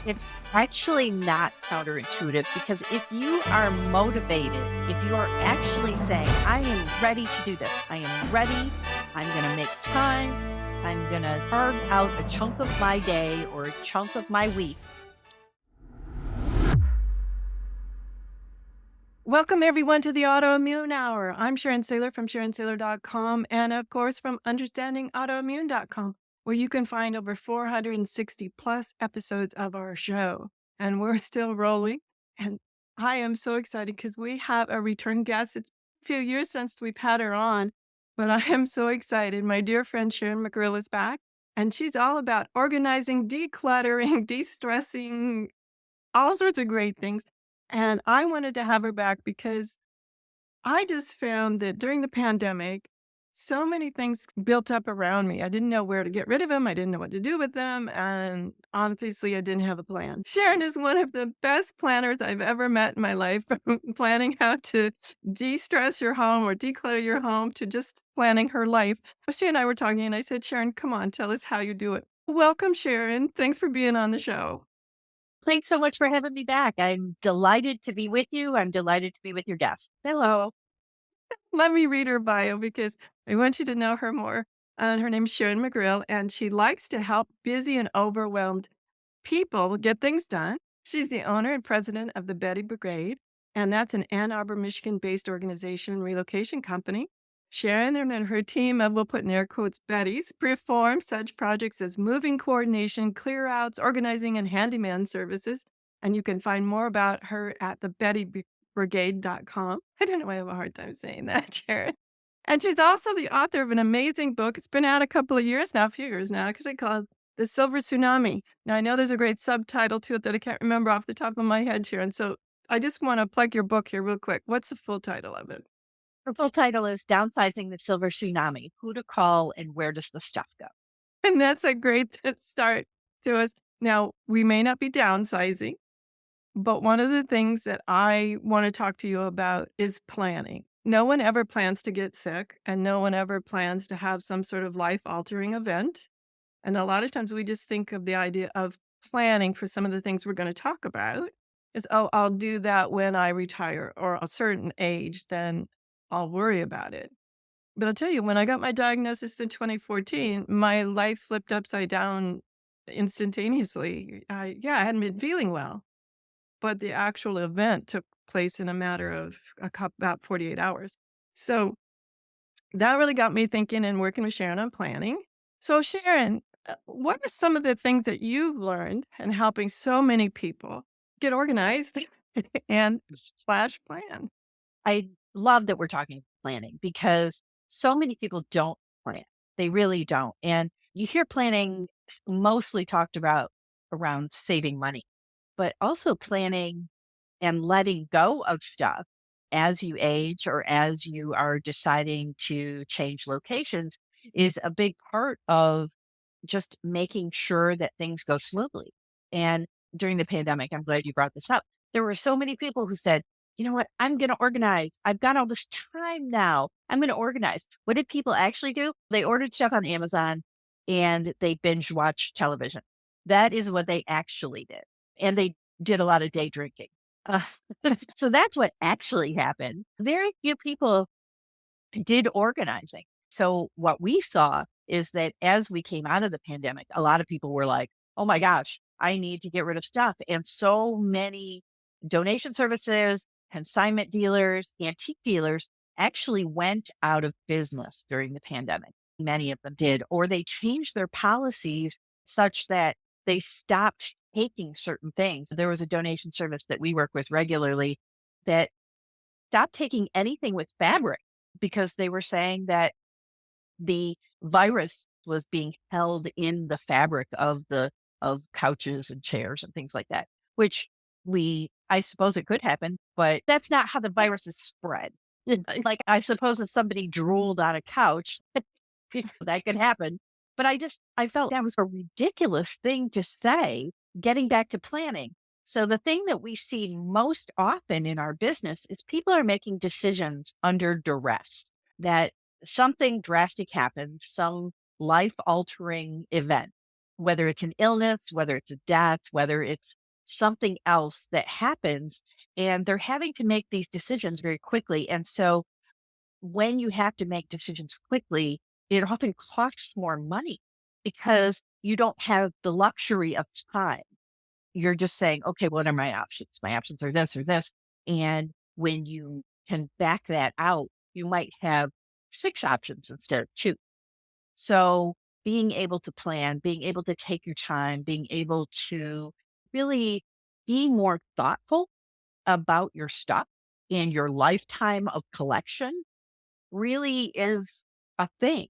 It's actually not counterintuitive because if you are motivated, if you are actually saying, I am ready to do this, I am ready, I'm going to make time, I'm going to carve out a chunk of my day or a chunk of my week. Welcome, everyone, to the Autoimmune Hour. I'm Sharon Sayler from SharonSayler.com and, of course, from UnderstandingAutoimmune.com, where you can find over 460 plus episodes of our show. And we're still rolling. And I am so excited because we have a return guest. It's a few years since we've had her on, but I am so excited. My dear friend Sharon McRill is back, and she's all about organizing, decluttering, de-stressing, all sorts of great things. And I wanted to have her back because I just found that during the pandemic, so many things built up around me. I didn't know where to get rid of them. I didn't know what to do with them. And obviously, I didn't have a plan. Sharon is one of the best planners I've ever met in my life, from planning how to de stress your home or declutter your home to just planning her life. She and I were talking, and I said, Sharon, come on, tell us how you do it. Welcome, Sharon. Thanks for being on the show. Thanks so much for having me back. I'm delighted to be with you. I'm delighted to be with your guest. Hello. Let me read her bio because I want you to know her more. Her name's Sharon McRill, and she likes to help busy and overwhelmed people get things done. She's the owner and president of the Betty Brigade, and that's an Ann Arbor, Michigan-based organization and relocation company. Sharon and her team of, we'll put in air quotes, Bettys, perform such projects as moving coordination, clear outs, organizing, and handyman services. And you can find more about her at the BettyBrigade.com. I don't know why I have a hard time saying that, Sharon. And she's also the author of an amazing book. It's been out a couple of years now, a few years now, because I call it The Silver Tsunami. Now, I know there's a great subtitle to it that I can't remember off the top of my head, Sharon. So I just want to plug your book here real quick. What's the full title of it? Her full title is Downsizing the Silver Tsunami: Who to Call and Where Does the Stuff Go? And that's a great start to us. Now, we may not be downsizing, but one of the things that I want to talk to you about is planning. No one ever plans to get sick, and no one ever plans to have some sort of life altering event. And a lot of times we just think of the idea of planning for some of the things we're going to talk about is, oh, I'll do that when I retire or a certain age, then I'll worry about it. But I'll tell you, when I got my diagnosis in 2014, my life flipped upside down instantaneously. I hadn't been feeling well, but the actual event took place in a matter of about 48 hours. So that really got me thinking and working with Sharon on planning. So, Sharon, what are some of the things that you've learned in helping so many people get organized and slash plan? I love that we're talking planning because so many people don't plan. They really don't. And you hear planning mostly talked about around saving money, but also planning and letting go of stuff as you age or as you are deciding to change locations is a big part of just making sure that things go smoothly. And during the pandemic, I'm glad you brought this up. There were so many people who said, you know what, I'm going to organize. I've got all this time now. I'm going to organize. What did people actually do? They ordered stuff on Amazon and they binge watched television. That is what they actually did. And they did a lot of day drinking. Uh, so that's what actually happened. Very few people did organizing. So what we saw is that as we came out of the pandemic, a lot of people were like, oh my gosh, I need to get rid of stuff. And so many donation services, consignment dealers, antique dealers actually went out of business during the pandemic. Many of them did, or they changed their policies such that they stopped taking certain things. There was a donation service that we work with regularly that stopped taking anything with fabric because they were saying that the virus was being held in the fabric of couches and chairs and things like that, which I suppose it could happen, but that's not how the virus is spread. Like, I suppose if somebody drooled on a couch, that could happen. But I felt that was a ridiculous thing to say, getting back to planning. So the thing that we see most often in our business is people are making decisions under duress, that something drastic happens, some life altering event. whether it's an illness, whether it's a death, whether it's something else that happens, and they're having to make these decisions very quickly. And so when you have to make decisions quickly, it often costs more money because you don't have the luxury of time. You're just saying, okay, what are my options? My options are this or this. And when you can back that out, you might have six options instead of two. So being able to plan, being able to take your time, being able to really be more thoughtful about your stuff and your lifetime of collection really is a thing.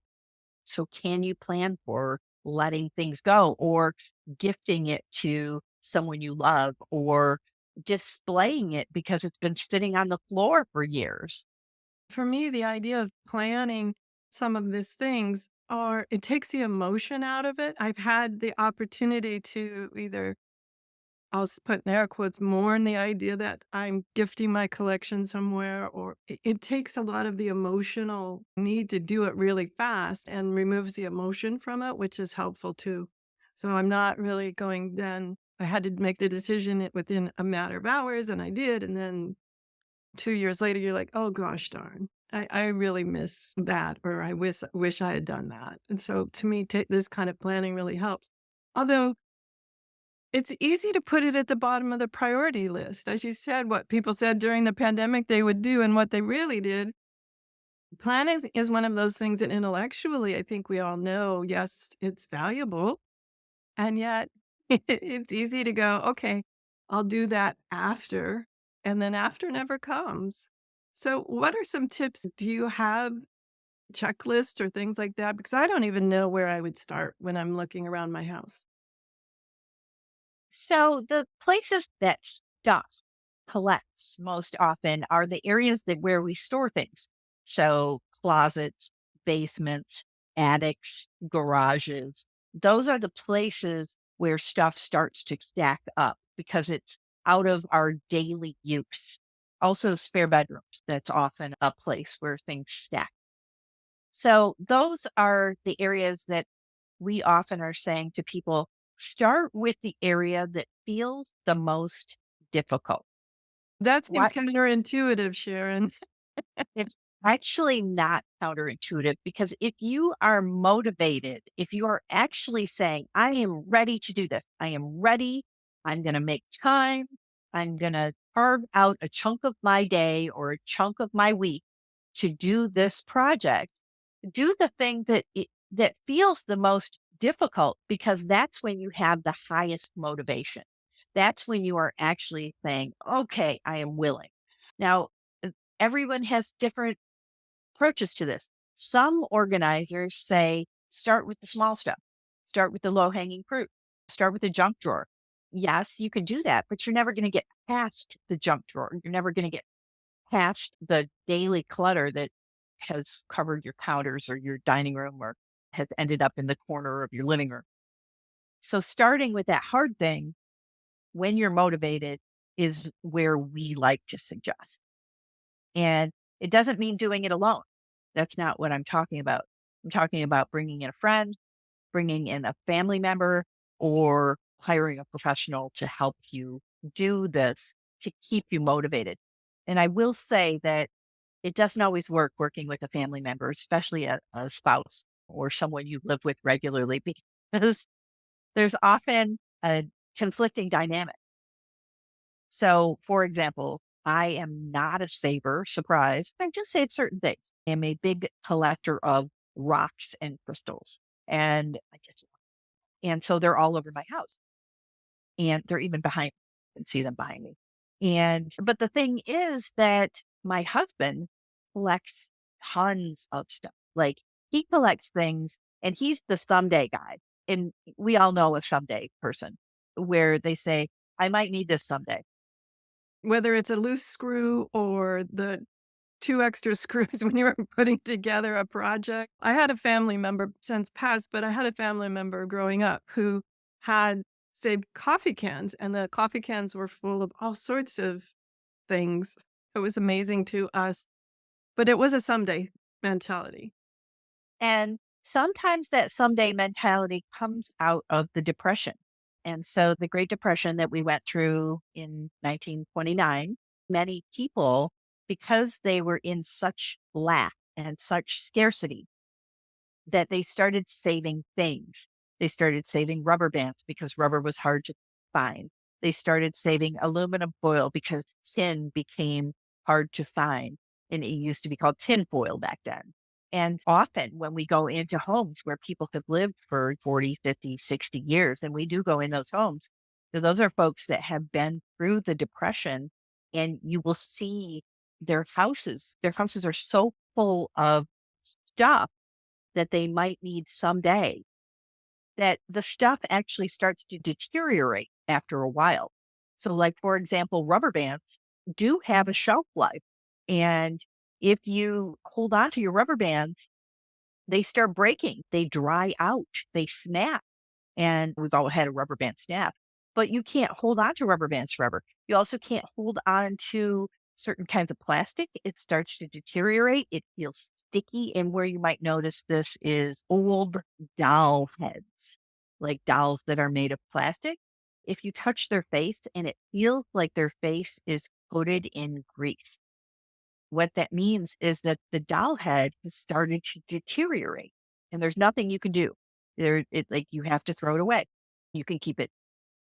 So can you plan for letting things go or gifting it to someone you love or displaying it because it's been sitting on the floor for years? For me, the idea of planning some of these things are it takes the emotion out of it. I've had the opportunity to either put in air quotes mourn the idea that I'm gifting my collection somewhere, or it takes a lot of the emotional need to do it really fast and removes the emotion from it, which is helpful too. So I'm not really going then. I had to make the decision within a matter of hours, and I did. And then 2 years later, you're like, oh gosh darn. I really miss that, or I wish I had done that. And so to me, this kind of planning really helps. Although it's easy to put it at the bottom of the priority list. As you said, what people said during the pandemic they would do and what they really did. Planning is one of those things that intellectually, I think we all know, yes, it's valuable. And yet it's easy to go, okay, I'll do that after. And then after never comes. So, what are some tips? Do you have checklists or things like that? Because I don't even know where I would start when I'm looking around my house. So the places that stuff collects most often are the areas that where we store things. So closets, basements, attics, garages. Those are the places where stuff starts to stack up because it's out of our daily use. Also spare bedrooms. That's often a place where things stack. So those are the areas that we often are saying to people, start with the area that feels the most difficult. That seems What counterintuitive, Sharon. it's actually not counterintuitive because if you are motivated, if you are actually saying, I am ready to do this, I am ready, I'm going to make time, I'm going to carve out a chunk of my day or a chunk of my week to do this project, do the thing that feels the most difficult because that's when you have the highest motivation. That's when you are actually saying, okay, I am willing. Now, uh, everyone has different approaches to this. Some organizers say, start with the small stuff, start with the low hanging fruit, start with the junk drawer. Yes, you can do that, but you're never going to get past the junk drawer. You're never going to get past the daily clutter that has covered your counters or your dining room or has ended up in the corner of your living room. So starting with that hard thing when you're motivated is where we like to suggest. And it doesn't mean doing it alone. That's not what I'm talking about. I'm talking about bringing in a friend, bringing in a family member, or hiring a professional to help you do this to keep you motivated. And I will say that it doesn't always work working with a family member, especially a spouse or someone you live with regularly, because there's often a conflicting dynamic. So, for example, I am not a saver, surprise. I just save certain things. I am a big collector of rocks and crystals. And so they're all over my house. And they're even behind I can see them behind me. But the thing is that my husband collects tons of stuff. Like he collects things and he's the someday guy. And we all know a someday person where they say, I might need this someday. Whether it's a loose screw or the 2 extra screws when you were putting together a project. I had a family member since passed, but I had a family member growing up who had saved coffee cans, and the coffee cans were full of all sorts of things. It was amazing to us, but it was a someday mentality. Sometimes that someday mentality comes out of the depression. And so the Great Depression that we went through in 1929, many people, because they were in such lack and such scarcity, that they started saving things. They started saving rubber bands because rubber was hard to find. They started saving aluminum foil because tin became hard to find. And it used to be called tin foil back then. And often when we go into homes where people have lived for 40, 50, 60 years, and we do go in those homes, so those are folks that have been through the depression, and you will see their houses. Their houses are so full of stuff that they might need someday, that the stuff actually starts to deteriorate after a while. So, like, for example, rubber bands do have a shelf life. And if you hold on to your rubber bands, they start breaking, they dry out, they snap. And we've all had a rubber band snap, but you can't hold on to rubber bands forever. You also can't hold on to certain kinds of plastic. It starts to deteriorate. It feels sticky. And where you might notice this is old doll heads, like dolls that are made of plastic. If you touch their face and it feels like their face is coated in grease, what that means is that the doll head has started to deteriorate and there's nothing you can do. Like you have to throw it away. You can keep it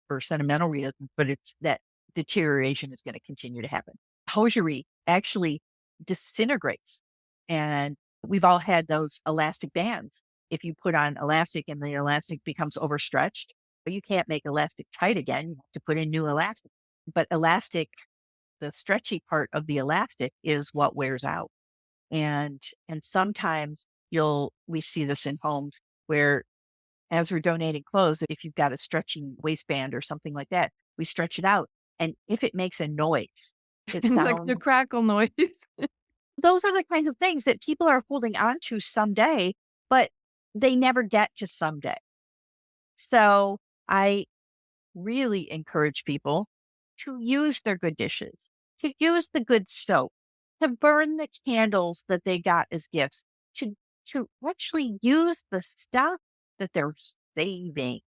for sentimental reasons, but it's that deterioration is going to continue to happen. Hosiery actually disintegrates. And we've all had those elastic bands. If you put on elastic and the elastic becomes overstretched, but you can't make elastic tight again, you have to put in new elastic. But elastic, the stretchy part of the elastic is what wears out. And sometimes we see this in homes where as we're donating clothes, if you've got a stretching waistband or something like that, we stretch it out. And if it makes a noise, it Like the sounds, crackle noise. those are the kinds of things that people are holding on to someday, but they never get to someday. So I really encourage people to use their good dishes, to use the good soap, to burn the candles that they got as gifts, to actually use the stuff that they're saving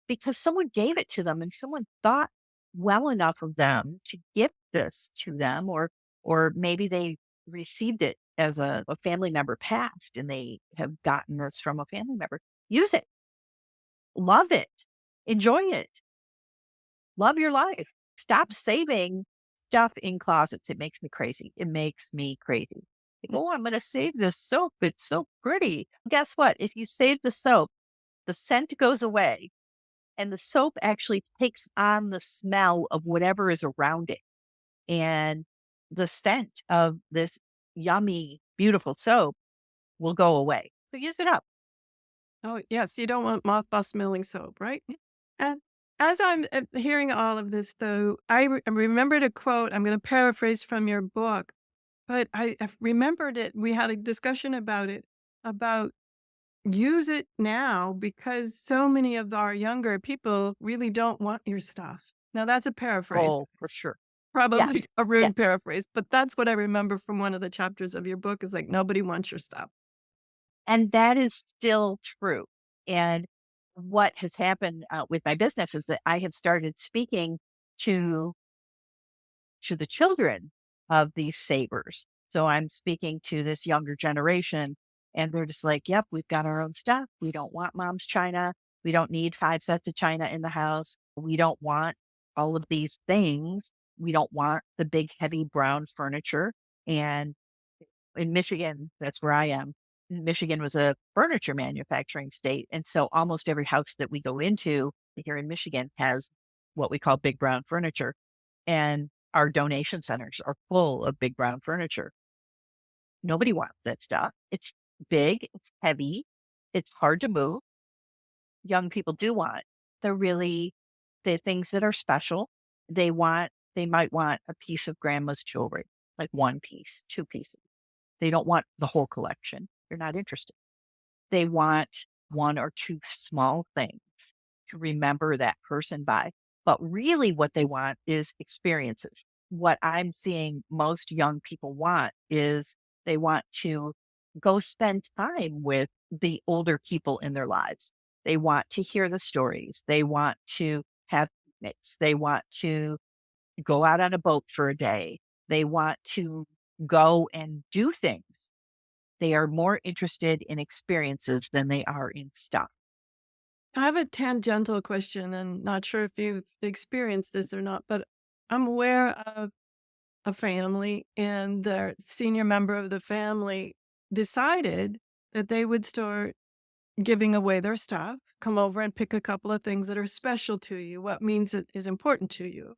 because someone gave it to them and someone thought well enough of them to gift this to them, or maybe they received it as a family member passed and they have gotten this from a family member. Use it, love it, enjoy it. Love your life. Stop saving stuff in closets. It makes me crazy. It makes me crazy. Like, oh, I'm going to save this soap. It's so pretty. Guess what? If you save the soap, the scent goes away and the soap actually takes on the smell of whatever is around it. And the scent of this yummy, beautiful soap will go away. So use it up. Oh, yes, you don't want mothball smelling soap, right? And as I'm hearing all of this, though, I remembered a quote. I'm going to paraphrase from your book, but I remembered it. We had a discussion about it, about use it now because so many of our younger people really don't want your stuff. Now, that's a paraphrase. Oh, for It's sure. probably Yes. a Yes. rude paraphrase, but that's what I remember from one of the chapters of your book is like, nobody wants your stuff. And that is still true. And what has happened with my business is that I have started speaking to the children of these savers. So I'm speaking to this younger generation, and they're just like, "Yep, we've got our own stuff. We don't want mom's china. We don't need 5 sets of china in the house. We don't want all of these things. We don't want the big, heavy brown furniture." And in Michigan, that's where I am. Michigan was a furniture manufacturing state. And so almost every house that we go into here in Michigan has what we call big brown furniture. And our donation centers are full of big brown furniture. Nobody wants that stuff. It's big, it's heavy, it's hard to move. Young people do want the things that are special. They might want a piece of grandma's jewelry, like one piece, two pieces. They don't want the whole collection. They're not interested. They want one or two small things to remember that person by. But really, what they want is experiences. What I'm seeing most young people want is they want to go spend time with the older people in their lives. They want to hear the stories. They want to have picnics. They want to go out on a boat for a day. They want to go and do things. They are more interested in experiences than they are in stuff. I have a tangential question and not sure if you've experienced this or not, but I'm aware of a family and the senior member of the family decided that they would start giving away their stuff, come over and pick a couple of things that are special to you, what means it is important to you.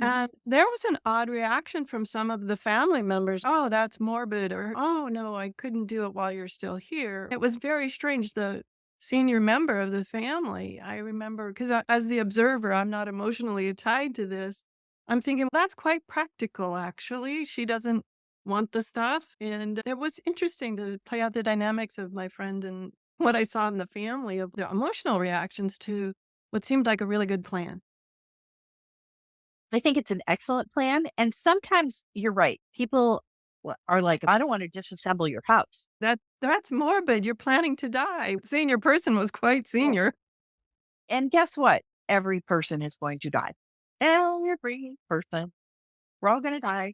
Mhm. And there was an odd reaction from some of the family members. Oh, that's morbid, or oh, no, I couldn't do it while you're still here. It was very strange. The senior member of the family, I remember, because as the observer, I'm not emotionally tied to this. I'm thinking that's quite practical, actually. She doesn't want the stuff. And it was interesting to play out the dynamics of my friend and what I saw in the family of their emotional reactions to what seemed like a really good plan. I think it's an excellent plan. And sometimes you're right. People are like, I don't want to disassemble your house. That's morbid, you're planning to die. Senior person was quite Well, senior. and guess what? Every person is going to die. Every person. We're all going to die.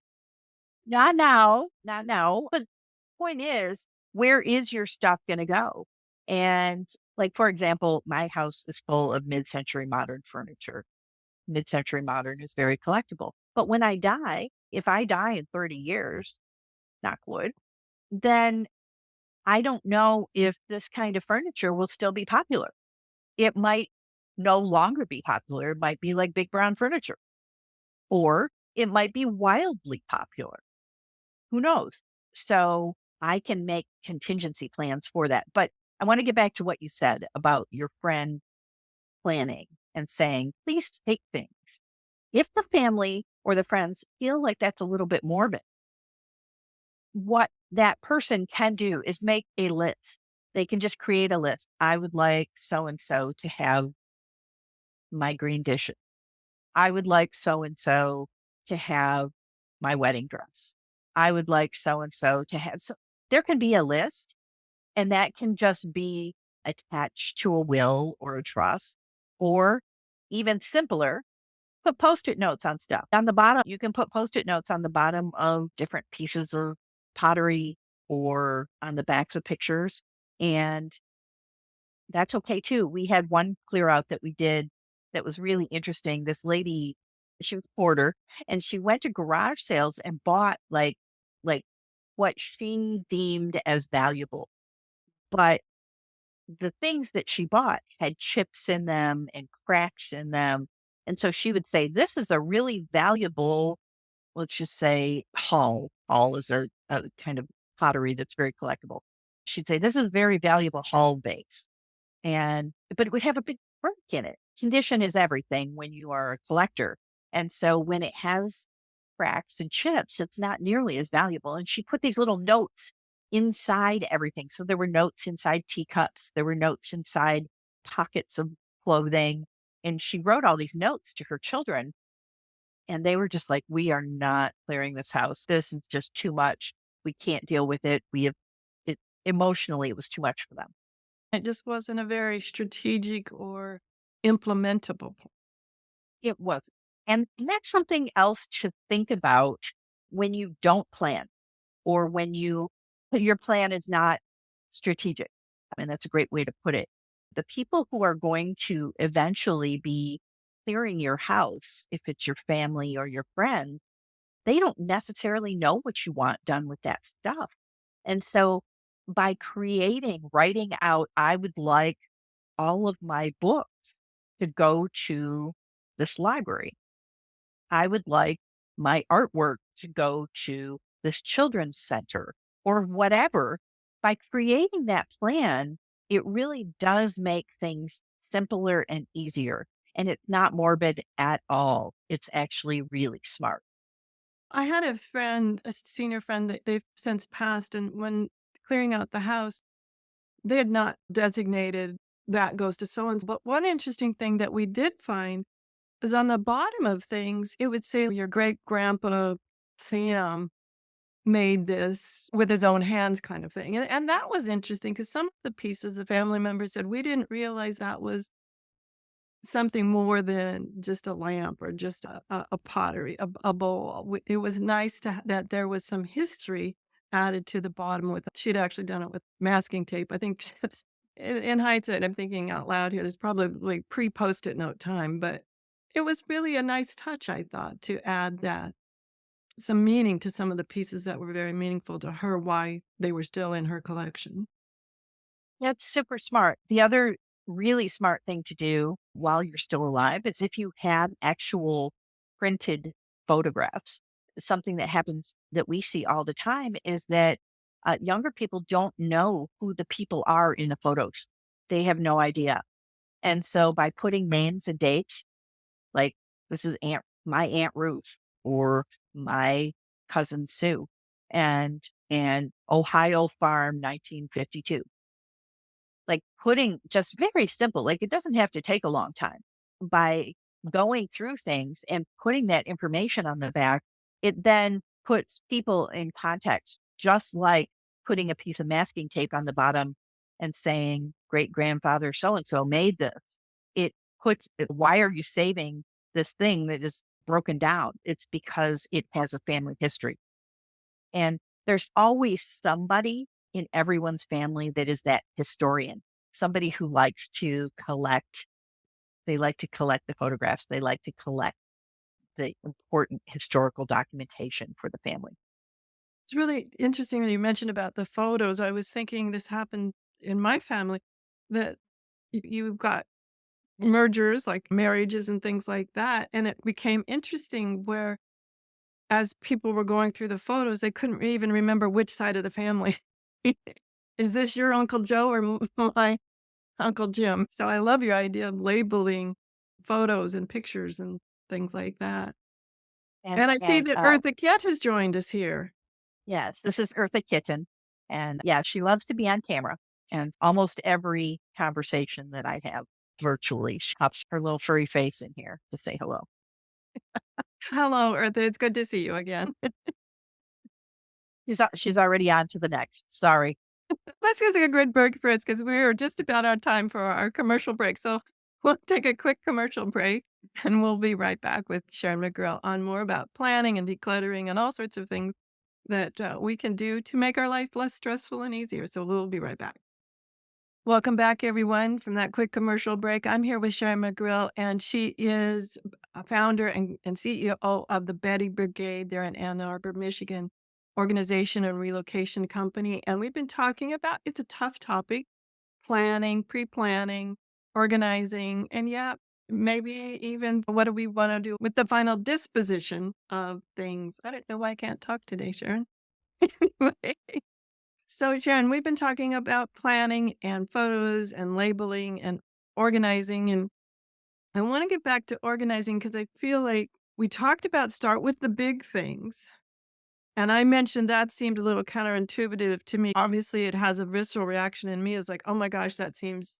Not now, not now. But point is, where is your stuff going to go? And like, for example, my house is full of mid-century modern furniture. Mid-century modern is very collectible. But when I die, if I die in 30 years, knock wood, then I don't know if this kind of furniture will still be popular. It might no longer be popular. It might be like big brown furniture, or it might be wildly popular. Who knows? So I can make contingency plans for that. But I want to get back to what you said about your friend planning and saying, please take things. If the family or the friends feel like that's a little bit morbid, what that person can do is make a list. They can just create a list. I would like so and so to have my green dishes. I would like so and so to have my wedding dress. I would like so and so to have. So there can be a list, and that can just be attached to a will or a trust, or even simpler, put post-it notes on stuff. On the bottom, you can put post-it notes on the bottom of different pieces of pottery or on the backs of pictures. And that's okay too. We had one clear out that we did that was really interesting. This lady, she was a porter, and she went to garage sales and bought like what she deemed as valuable. But the things that she bought had chips in them and cracks in them. And so she would say, this is a really valuable, let's just say, hull. Hull is a kind of pottery that's very collectible. She'd say, this is very valuable hull base. But it would have a big break in it. Condition is everything when you are a collector. And so when it has cracks and chips, it's not nearly as valuable. And she put these little notes inside everything. So there were notes inside teacups, there were notes inside pockets of clothing. And she wrote all these notes to her children. And they were just like, we are not clearing this house. This is just too much. We can't deal with it. We have it emotionally, it was too much for them. It just wasn't a very strategic or implementable plan. It was. And that's something else to think about when you don't plan or when your plan is not strategic. I mean, that's a great way to put it. The people who are going to eventually be clearing your house, if it's your family or your friends, they don't necessarily know what you want done with that stuff. And so by writing out, I would like all of my books to go to this library. I would like my artwork to go to this children's center or whatever. By creating that plan, it really does make things simpler and easier. And it's not morbid at all. It's actually really smart. I had a friend, a senior friend that they've since passed, and when clearing out the house, they had not designated that goes to so and so. But one interesting thing that we did find is on the bottom of things, it would say your great grandpa Sam. made this with his own hands kind of thing. And that was interesting because some of the pieces the family members said, we didn't realize that was something more than just a lamp or just a pottery, a bowl. It was nice that there was some history added to the bottom with she'd actually done it with masking tape. I think in hindsight, I'm thinking out loud here, there's probably pre-post-it note time, but it was really a nice touch, I thought, to add that some meaning to some of the pieces that were very meaningful to her, why they were still in her collection. That's super smart. The other really smart thing to do while you're still alive is if you have actual printed photographs. Something that happens that we see all the time is that younger people don't know who the people are in the photos. They have no idea. And so by putting names and dates, like this is my Aunt Ruth or my cousin Sue and Ohio Farm 1952, like putting just very simple, like it doesn't have to take a long time. By going through things and putting that information on the back, it then puts people in context, just like putting a piece of masking tape on the bottom and saying great grandfather so and so made this. It why are you saving this thing that is broken down? It's because it has a family history. And there's always somebody in everyone's family that is that historian, somebody who likes to collect. They like to collect the photographs. They like to collect the important historical documentation for the family. It's really interesting when you mentioned about the photos. I was thinking this happened in my family that you've got mergers like marriages and things like that. And it became interesting where as people were going through the photos, they couldn't even remember which side of the family. Is this your Uncle Joe or my Uncle Jim? So I love your idea of labeling photos and pictures and things like that. And And I see and that Eartha Kitt has joined us here. yes, this is Eartha Kitten, and yeah, she loves to be on camera. And almost every conversation that I have virtually, she pops her little furry face in here to say hello. Hello, Eartha. It's good to see you again. She's already on to the next. Sorry. Let's get a good break for us because we're just about out of time for our commercial break. So we'll take a quick commercial break and we'll be right back with Sharon McGrill on more about planning and decluttering and all sorts of things that we can do to make our life less stressful and easier. So we'll be right back. Welcome back, everyone, from that quick commercial break. I'm here with Sharon McRill, and she is a founder and CEO of the Betty Brigade. They're in Ann Arbor, Michigan, organization and relocation company. And we've been talking about it's a tough topic planning, pre planning, organizing, and yeah, maybe even what do we want to do with the final disposition of things. I don't know why I can't talk today, Sharon. So, Sharon, we've been talking about planning and photos and labeling and organizing. And I want to get back to organizing because I feel like we talked about start with the big things. And I mentioned that seemed a little counterintuitive to me. Obviously, it has a visceral reaction in me. It's like, oh my gosh, that seems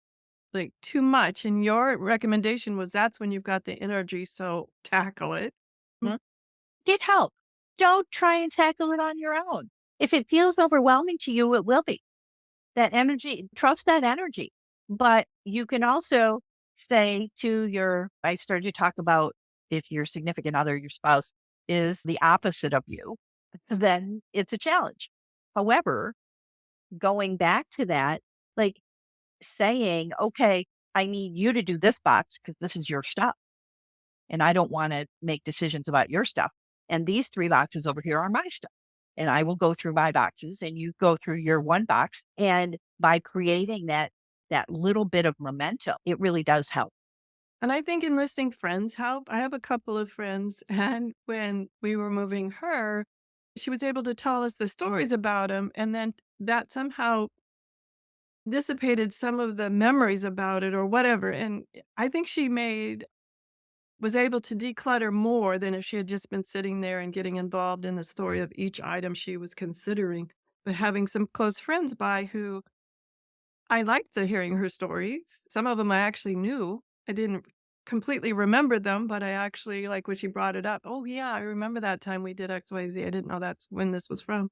like too much. And your recommendation was that's when you've got the energy. So tackle it. Mm. Get help. Don't try and tackle it on your own. If it feels overwhelming to you, it will be. That energy, trust that energy. But you can also say to I started to talk about if your significant other, your spouse, is the opposite of you, then it's a challenge. However, going back to that, like saying, okay, I need you to do this box because this is your stuff. And I don't want to make decisions about your stuff. And these three boxes over here are my stuff. And I will go through my boxes and you go through your one box. And by creating that little bit of momentum, it really does help. And I think enlisting friends help. I have a couple of friends, and when we were moving her, she was able to tell us the stories about him, and then that somehow dissipated some of the memories about it or whatever. And I think she made was able to declutter more than if she had just been sitting there and getting involved in the story of each item she was considering. But having some close friends by who I liked the hearing her stories. Some of them I actually knew. I didn't completely remember them, but I actually, like when she brought it up, "Oh, yeah, I remember that time we did XYZ. I didn't know that's when this was from."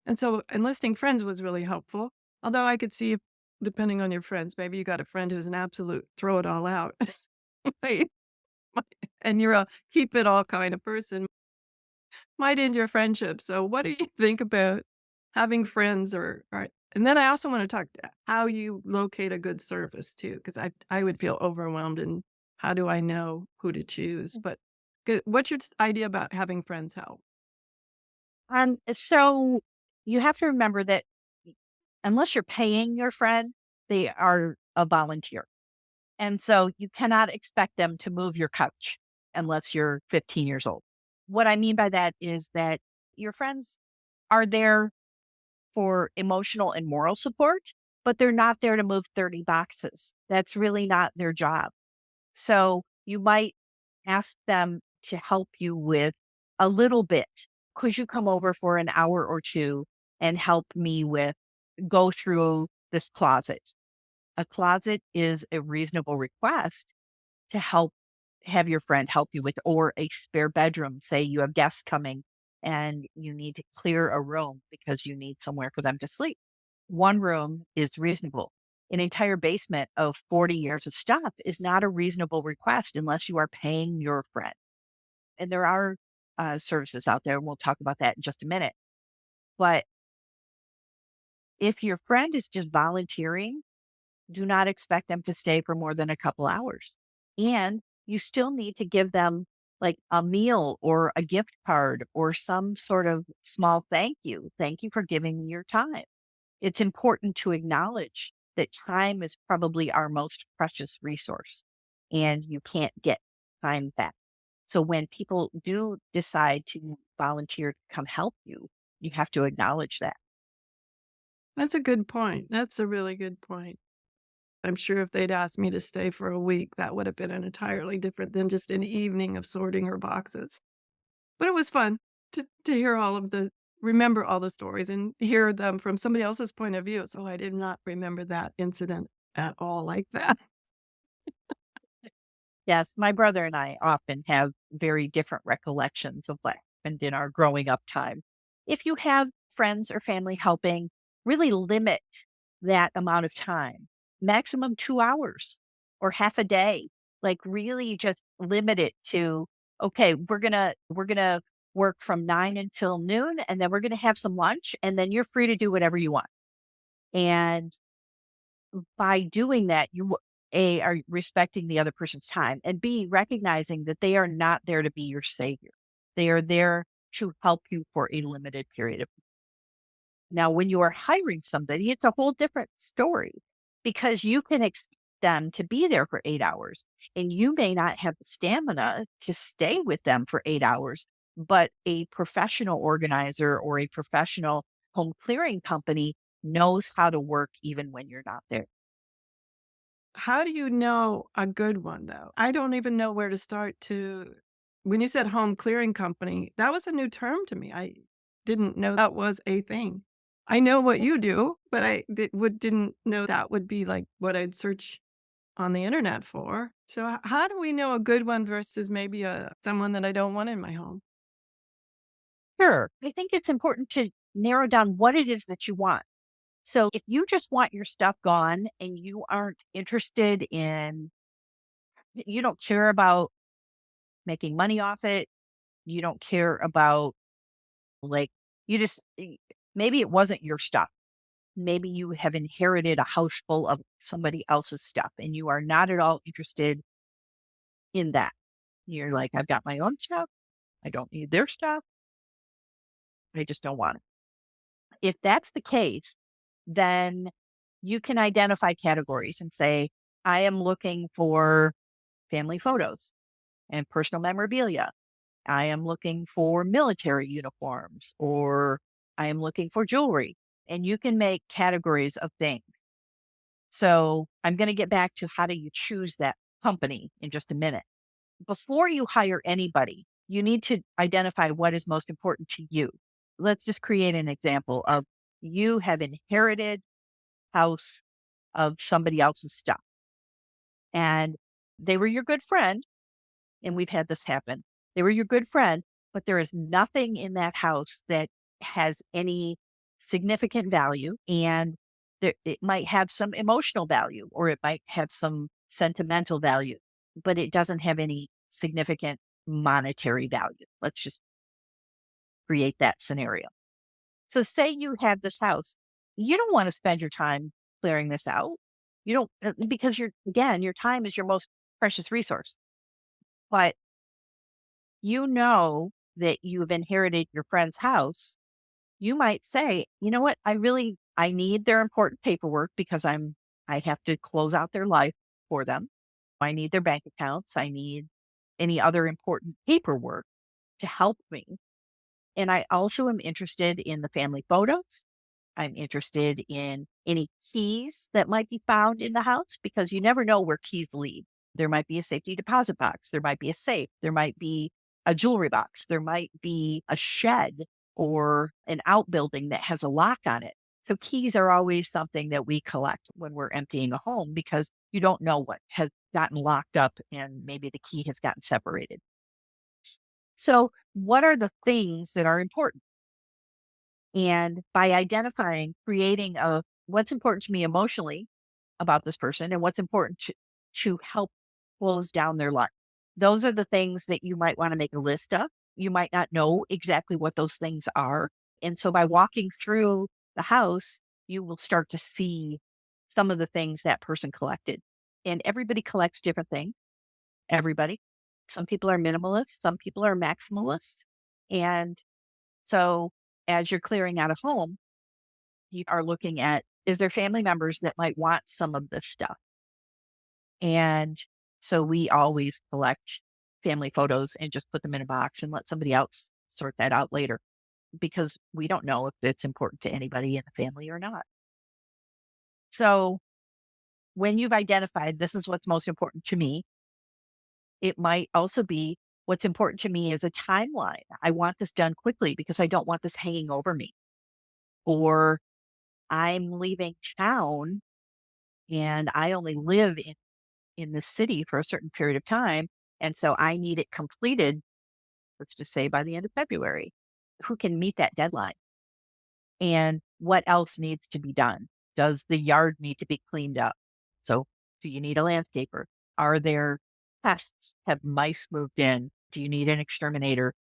And so enlisting friends was really helpful. Although I could see, if, depending on your friends, maybe you got a friend who's an absolute throw it all out. Right? And you're a keep it all kind of person. Might end your friendship. So what do you think about having friends or and then I also want to talk how you locate a good service too, because I would feel overwhelmed and how do I know who to choose? But what's your idea about having friends help? So you have to remember that unless you're paying your friend, they are a volunteer. And so you cannot expect them to move your couch unless you're 15 years old. What I mean by that is that your friends are there for emotional and moral support, but they're not there to move 30 boxes. That's really not their job. So you might ask them to help you with a little bit. Could you come over for an hour or two and help me with go through this closet? A closet is a reasonable request to help have your friend help you with, or a spare bedroom. Say you have guests coming and you need to clear a room because you need somewhere for them to sleep. One room is reasonable. An entire basement of 40 years of stuff is not a reasonable request unless you are paying your friend. And there are services out there, and we'll talk about that in just a minute. But if your friend is just volunteering, do not expect them to stay for more than a couple hours. And you still need to give them like a meal or a gift card or some sort of small thank you. Thank you for giving me your time. It's important to acknowledge that time is probably our most precious resource and you can't get time back. So when people do decide to volunteer to come help you, you have to acknowledge that. That's a good point. That's a really good point. I'm sure if they'd asked me to stay for a week, that would have been an entirely different than just an evening of sorting her boxes. But it was fun to hear all of the remember all the stories and hear them from somebody else's point of view. So I did not remember that incident at all like that. Yes, my brother and I often have very different recollections of what happened in our growing up time. If you have friends or family helping, really limit that amount of time, maximum 2 hours or half a day. Like really just limit it to, okay, we're gonna work from 9 until noon and then we're gonna have some lunch and then you're free to do whatever you want. And by doing that, you A, are respecting the other person's time, and B, recognizing that they are not there to be your savior. They are there to help you for a limited period of now. When you are hiring somebody, it's a whole different story because you can expect them to be there for 8 hours and you may not have the stamina to stay with them for 8 hours, but a professional organizer or a professional home clearing company knows how to work even when you're not there. How do you know a good one though? I don't even know where to start to when you said home clearing company, that was a new term to me. I didn't know that was a thing. I know what you do, but didn't know that would be like what I'd search on the internet for. So how do we know a good one versus maybe a someone that I don't want in my home? Sure. I think it's important to narrow down what it is that you want. So if you just want your stuff gone and you aren't interested in, you don't care about making money off it, you don't care about like, you just, maybe it wasn't your stuff. Maybe you have inherited a house full of somebody else's stuff and you are not at all interested in that. You're like, I've got my own stuff. I don't need their stuff. I just don't want it. If that's the case, then you can identify categories and say, I am looking for family photos and personal memorabilia. I am looking for military uniforms or I am looking for jewelry. And you can make categories of things. So I'm going to get back to how do you choose that company in just a minute. Before you hire anybody, you need to identify what is most important to you. Let's just create an example of you have inherited house of somebody else's stuff. And they were your good friend, and we've had this happen. They were your good friend, but there is nothing in that house that has any significant value. And it might have some emotional value or it might have some sentimental value, but it doesn't have any significant monetary value. Let's just create that scenario. So, say you have this house, you don't want to spend your time clearing this out. You don't, because again, your time is your most precious resource. But you know that you've inherited your friend's house, you might say, you know what, I need their important paperwork because I have to close out their life for them. I need their bank accounts. I need any other important paperwork to help me. And I also am interested in the family photos. I'm interested in any keys that might be found in the house because you never know where keys lead. There might be a safety deposit box. There might be a safe. There might be a jewelry box. There might be a shed or an outbuilding that has a lock on it. So keys are always something that we collect when we're emptying a home because you don't know what has gotten locked up and maybe the key has gotten separated. So, what are the things that are important? And by identifying, creating a what's important to me emotionally about this person and what's important to help close down their life. Those are the things that you might want to make a list of. You might not know exactly what those things are. And so by walking through the house, you will start to see some of the things that person collected. And everybody collects different things. Everybody. Some people are minimalists, some people are maximalists. And so as you're clearing out a home, you are looking at, is there family members that might want some of this stuff? And so we always collect family photos and just put them in a box and let somebody else sort that out later because we don't know if it's important to anybody in the family or not. So when you've identified this is what's most important to me, it might also be what's important to me is a timeline. I want this done quickly because I don't want this hanging over me. Or I'm leaving town and I only live in the city for a certain period of time. And so I need it completed, let's just say by the end of February. Who can meet that deadline? And what else needs to be done? Does the yard need to be cleaned up? So, do you need a landscaper? Are there pests? Have mice moved in? Do you need an exterminator?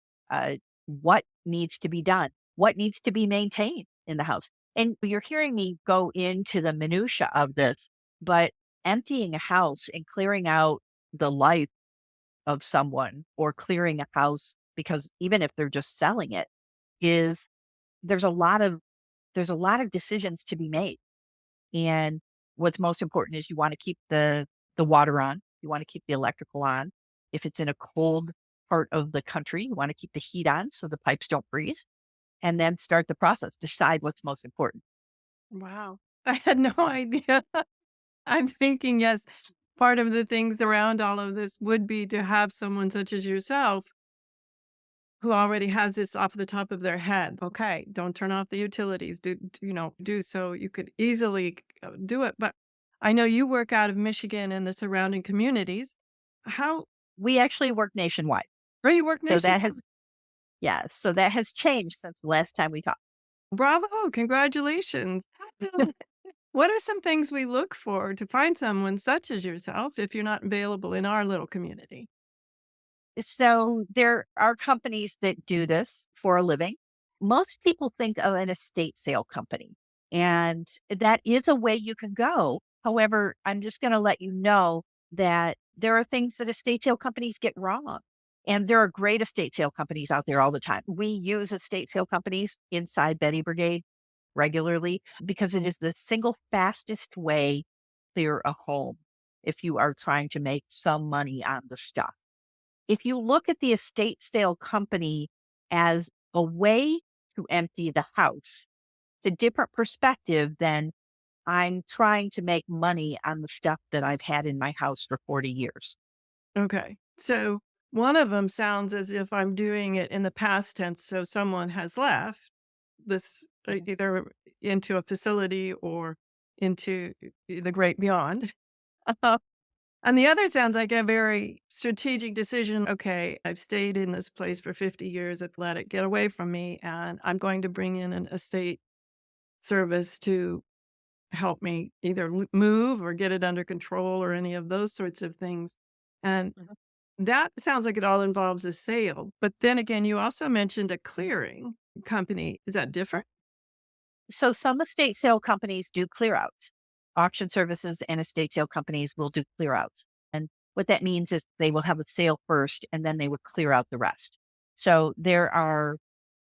What needs to be done? What needs to be maintained in the house? And you're hearing me go into the minutia of this, but emptying a house and clearing out the life of someone or clearing a house because even if they're just selling it is there's a lot of decisions to be made. And what's most important is you want to keep the water on. You want to keep the electrical on. If it's in a cold part of the country, you want to keep the heat on so the pipes don't freeze and then start the process. Decide what's most important. Wow. I had no idea. I'm thinking, yes, part of the things around all of this would be to have someone such as yourself who already has this off the top of their head. Okay, don't turn off the utilities. Do so you could easily do it. But I know you work out of Michigan and the surrounding communities. How We actually work nationwide. or you work So nation? that has yeah, so that has changed since the last time we talked. Bravo! Congratulations. What are some things we look for to find someone such as yourself if you're not available in our little community? So there are companies that do this for a living. Most people think of an estate sale company, and that is a way you can go. However, I'm just going to let you know that there are things that estate sale companies get wrong. And there are great estate sale companies out there all the time. We use estate sale companies inside Betty Brigade regularly because it is the single fastest way to clear a home if you are trying to make some money on the stuff. If you look at the estate sale company as a way to empty the house, a different perspective than I'm trying to make money on the stuff that I've had in my house for 40 years. Okay. So one of them sounds as if I'm doing it in the past tense. So someone has left this either into a facility or into the great beyond. And the other sounds like a very strategic decision. Okay, I've stayed in this place for 50 years. I've let it get away from me, and I'm going to bring in an estate service to help me either move or get it under control or any of those sorts of things. And Mhm. that sounds like it all involves a sale. But then again, you also mentioned a clearing company. Is that different? So some estate sale companies do clear outs. Auction services and estate sale companies will do clear outs. And what that means is they will have a sale first and then they would clear out the rest. So there are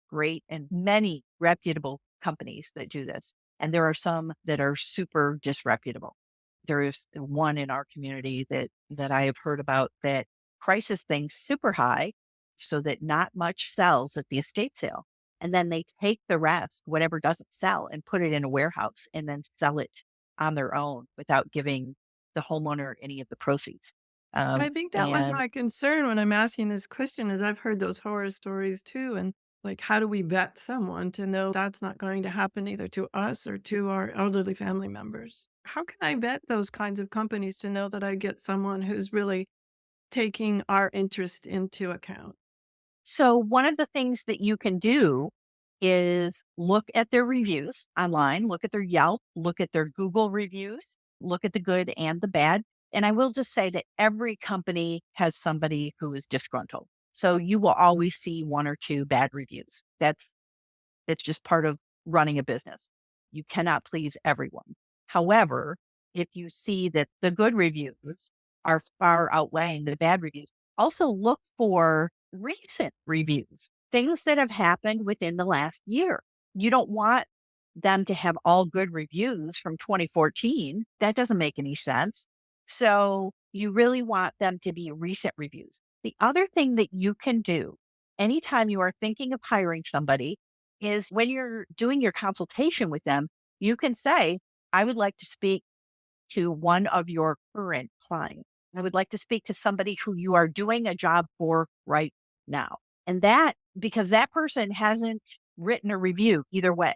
great and many reputable companies that do this. And there are some that are super disreputable. There is one in our community that I have heard about that prices things super high so that not much sells at the estate sale. And then they take the rest, whatever doesn't sell, and put it in a warehouse and then sell it on their own without giving the homeowner any of the proceeds. I think that was And my concern when I'm asking this question is I've heard those horror stories too. And like, how do we vet someone to know that's not going to happen either to us or to our elderly family members? How can I vet those kinds of companies to know that I get someone who's really taking our interest into account? so one of the things that you can do is look at their reviews online, look at their Yelp, look at their Google reviews, look at the good and the bad. And I will just say that every company has somebody who is disgruntled. So you will always see one or two bad reviews. It's just part of running a business. You cannot please everyone. However, if you see that the good reviews are far outweighing the bad reviews, also look for recent reviews, things that have happened within the last year. You don't want them to have all good reviews from 2014. That doesn't make any sense. So you really want them to be recent reviews. The other thing that you can do anytime you are thinking of hiring somebody is when you're doing your consultation with them, you can say, I would like to speak to one of your current clients. I would like to speak to somebody who you are doing a job for right now. And that, because that person hasn't written a review either way.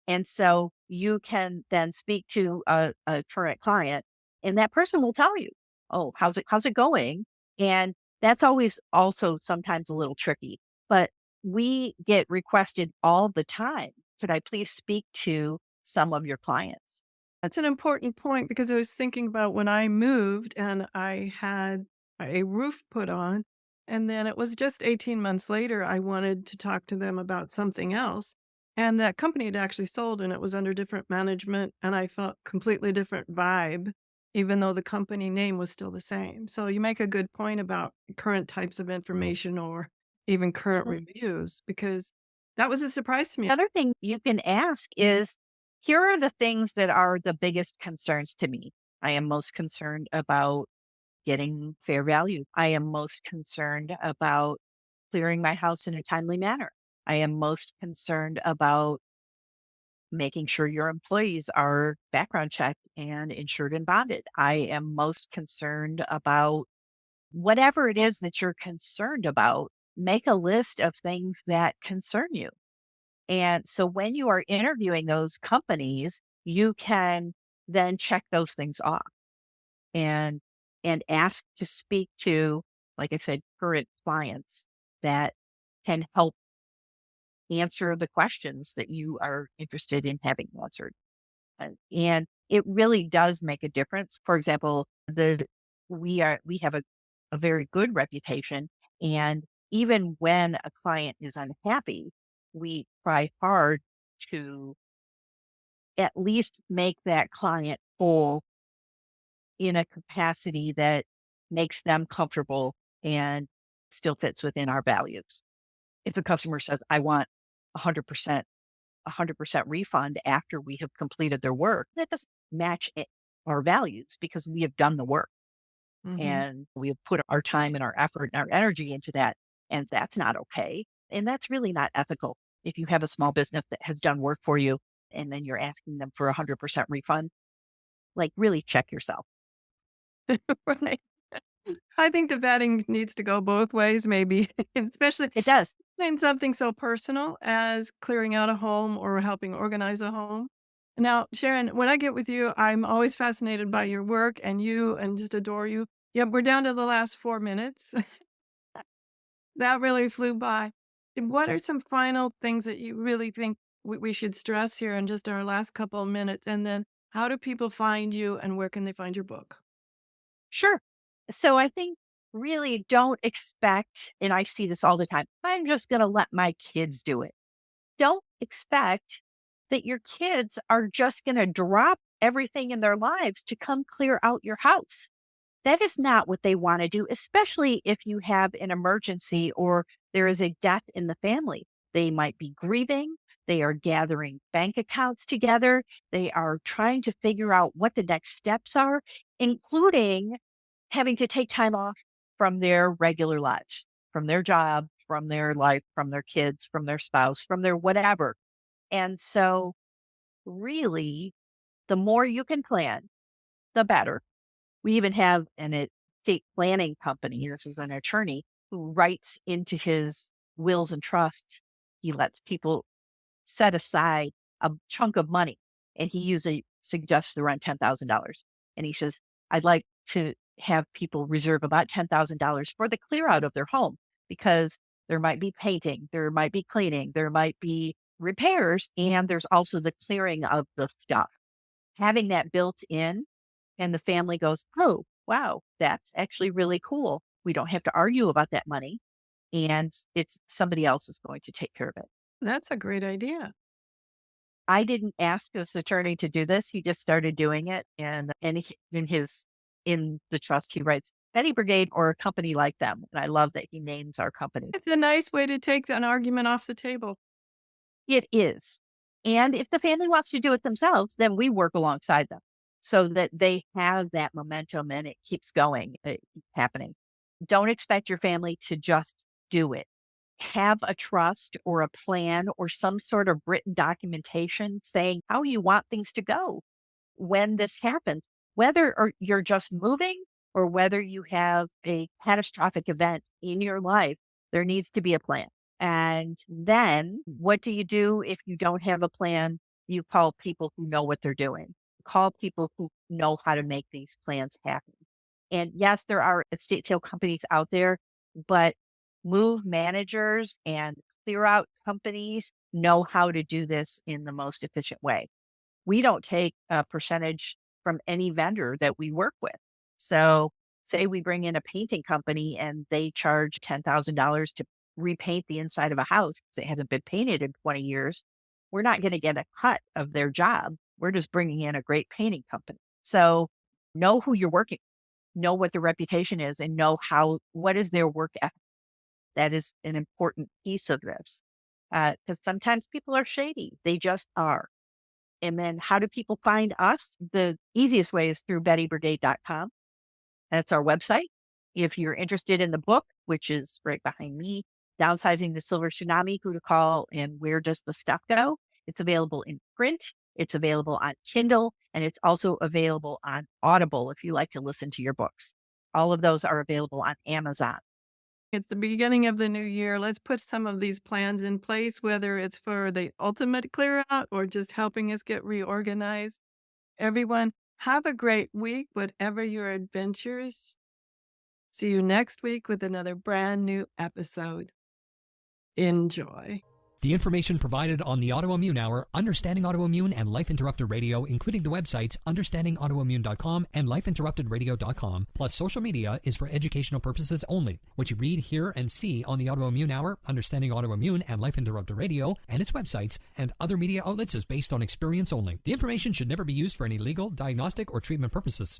And so you can then speak to a current client and that person will tell you, oh, how's it going? And that's always also sometimes a little tricky, but we get requested all the time. Could I please speak to some of your clients? That's an important point because I was thinking about when I moved and I had a roof put on. And then it was just 18 months later, I wanted to talk to them about something else. And that company had actually sold and it was under different management. And I felt completely different vibe, even though the company name was still the same. So you make a good point about current types of information or even current reviews, because that was a surprise to me. The other thing you can ask is here are the things that are the biggest concerns to me. I am most concerned about getting fair value. I am most concerned about clearing my house in a timely manner. I am most concerned about making sure your employees are background checked and insured and bonded. I am most concerned about whatever it is that you're concerned about. Make a list of things that concern you. And so when you are interviewing those companies, you can then check those things off and ask to speak to, like I said, current clients that can help answer the questions that you are interested in having answered. And it really does make a difference. For example, we have a very good reputation. And even when a client is unhappy, we try hard to at least make that client whole in a capacity that makes them comfortable and still fits within our values. If a customer says, I want 100%, 100% refund after we have completed their work, that doesn't match our values because we have done the work Mhm. and we have put our time and our effort and our energy into that. And that's not okay. And that's really not ethical. If you have a small business that has done work for you and then you're asking them for 100% refund, like really check yourself. Right. I think the vetting needs to go both ways, maybe, especially It does. in something so personal as clearing out a home or helping organize a home. Now, Sharon, when I get with you, I'm always fascinated by your work and you and just adore you. Yep, we're down to the last 4 minutes. That really flew by. What are some final things that you really think we should stress here in just our last couple of minutes? And then how do people find you and where can they find your book? Sure. So I think really don't expect, and I see this all the time, I'm just going to let my kids do it. Don't expect that your kids are just going to drop everything in their lives to come clear out your house. That is not what they want to do, especially if you have an emergency or there is a death in the family. They might be grieving. They are gathering bank accounts together. They are trying to figure out what the next steps are, including having to take time off from their regular lives, from their job, from their life, from their kids, from their spouse, from their whatever. And so, really, the more you can plan, the better. We even have an estate planning company. This is an attorney who writes into his wills and trusts. He lets people set aside a chunk of money, and he usually suggests around $10,000. And he says, I'd like to have people reserve about $10,000 for the clear out of their home because there might be painting, there might be cleaning, there might be repairs, and there's also the clearing of the stuff. Having that built in, and the family goes, oh, wow, that's actually really cool. We don't have to argue about that money. And it's somebody else is going to take care of it. That's a great idea. I didn't ask this attorney to do this. He just started doing it. In the trust, he writes Betty Brigade or a company like them. And I love that he names our company. It's a nice way to take an argument off the table. It is. And if the family wants to do it themselves, then we work alongside them so that they have that momentum and it keeps going, it keeps happening. Don't expect your family to just do it. Have a trust or a plan or some sort of written documentation saying how you want things to go when this happens, whether or you're just moving or whether you have a catastrophic event in your life, there needs to be a plan. And then what do you do if you don't have a plan? You call people who know what they're doing. Call people who know how to make these plans happen. And yes, there are estate sale companies out there, but move managers and clear out companies know how to do this in the most efficient way. We don't take a percentage from any vendor that we work with. So say we bring in a painting company and they charge $10,000 to repaint the inside of a house that hasn't been painted in 20 years. We're not going to get a cut of their job. We're just bringing in a great painting company. So know who you're working, know what their reputation is, and know what is their work ethic. That is an important piece of this. Because sometimes people are shady. They just are. And then how do people find us? The easiest way is through bettybrigade.com. That's our website. If you're interested in the book, which is right behind me, Downsizing the Silver Tsunami, Who to Call and Where Does the Stuff Go? It's available in print. It's available on Kindle, and it's also available on Audible if you like to listen to your books. All of those are available on Amazon. It's the beginning of the new year. Let's put some of these plans in place, whether it's for the ultimate clear out or just helping us get reorganized. Everyone, have a great week, whatever your adventures. See you next week with another brand new episode. Enjoy. The information provided on the Autoimmune Hour, Understanding Autoimmune, and Life Interrupted Radio, including the websites understandingautoimmune.com and lifeinterruptedradio.com, plus social media, is for educational purposes only. What you read, hear, and see on the Autoimmune Hour, Understanding Autoimmune, and Life Interrupted Radio, and its websites, and other media outlets is based on experience only. The information should never be used for any legal, diagnostic, or treatment purposes.